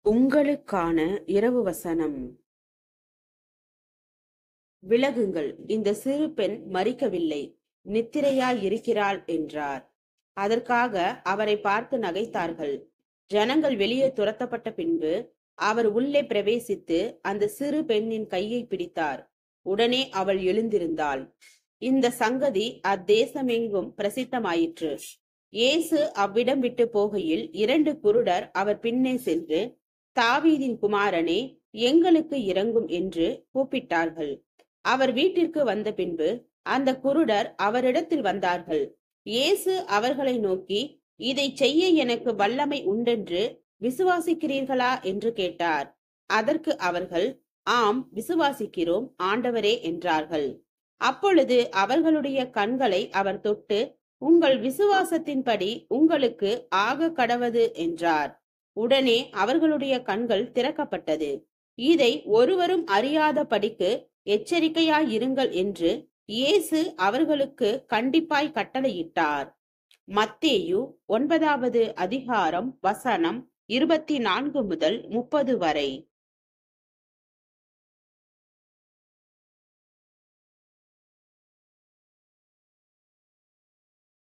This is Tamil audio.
உங்களுக்கான இரவு வசனம். விலகுங்கள், இந்த சிறு பெண் மரிக்கவில்லை, நித்திரையாயிருக்கிறாள் என்றார். அதற்காக அவரை பார்த்து நகைத்தார்கள். ஜனங்கள் வெளியே துரத்தப்பட்ட பின்பு அவர் உள்ளே பிரவேசித்து அந்த சிறு பெண்ணின் கையை பிடித்தார். உடனே அவள் எழுந்திருந்தாள். இந்த சங்கதி அத்தேசமெங்கும் பிரசித்தமாயிற்று. இயேசு அவ்விடம் விட்டு போகையில் 2 குருடர் அவர் பின்னே சென்று, தாவீதின் குமாரனே, எங்களுக்கு இரங்கும் என்று கூப்பிட்டார்கள். அவர் வீட்டிற்கு வந்த பின்பு அந்த குருடர் அவரிடத்தில் வந்தார்கள். இயேசு அவர்களை நோக்கி, இதை செய்ய எனக்கு வல்லமை உண்டென்று விசுவாசிக்கிறீர்களா என்று கேட்டார். அதற்கு அவர்கள், ஆம், விசுவாசிக்கிறோம் ஆண்டவரே என்றார்கள். அப்பொழுது அவர்களுடைய கண்களை அவர் தொட்டு, உங்கள் விசுவாசத்தின்படி உங்களுக்கு ஆக கடவது என்றார். உடனே அவர்களுடைய கண்கள் திறக்கப்பட்டது. இதை ஒருவரும் அறியாதபடிக்கு எச்சரிக்கையாயிருங்கள் என்று இயேசு அவர்களுக்கு கண்டிப்பாய் கட்டளையிட்டார். மத்தேயு 9வது அதிகாரம் வசனம் 24 முதல் 30 வரை.